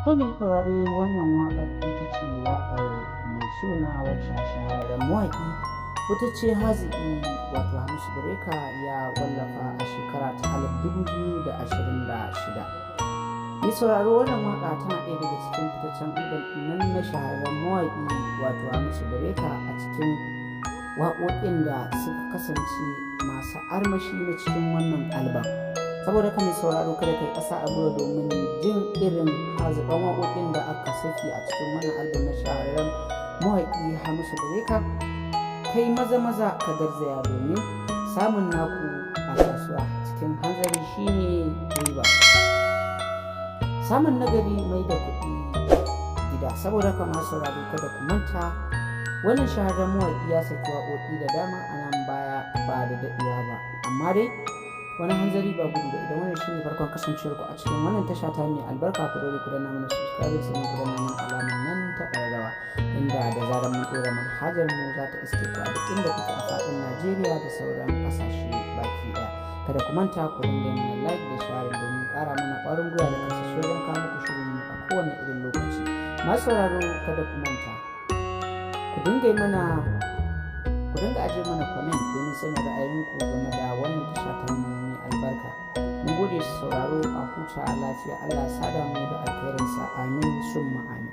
Kada saurari wannan waƙar ita ce waƙar mai suna wacce shahararren mawaƙi wata ce haziƙi wato Hamisu Breaker ya wallafa a shekara ta 2026. Mai sauraro wannan waƙa tana ɗaya daga cikin fitaccen album nan na shahararren mawaƙi wato Hamisu Breaker a cikin waƙoƙin da suka kasance masu armashi na cikin wannan album. Saboda ka mai sauraro kada kai ƙasa a gwiwa domin jin irin haziƙan waƙoƙin da aka saki a cikin wannan album na shahararren mawaƙi Hamisu Breaker, kai maza ka garzaya domin samun naku a kasuwa cikin hanzari shine riba. Samun nagari mai da kuɗi gida. Saboda ka masu sauraro kada ku manta wannan shahararren mawaƙi ya saki waƙoƙi da dama a nan baya ba da daɗewa ba, amma dai wani hanzari ba gudu ba. Idan wannan shine farkon kasancewar ku a cikin wannan tasha ta mai albarka, ku dole ku danna mana subscribe sannan ku danna mana alamar nan ta ƙararrawa, inda da zarar mun ɗora manhajar mu za ta iske ku a duk inda kuke a faɗin Najeriya da sauran ƙasashe baki ɗaya. Kada ku manta ku dinga mana like da share domin ƙara mana ƙwarin gwiwa da kasashe wajen kawo muku shirin mu a kowane irin lokaci. Masu sauraro kada ku manta ku dinga ajiye mana comment domin sanin ra'ayinku game da wannan tasha ta mu albarka. Mun gode sauraro, a huta lafiya. Allah ya sada mu da alkhairinsa. Amin summa amin.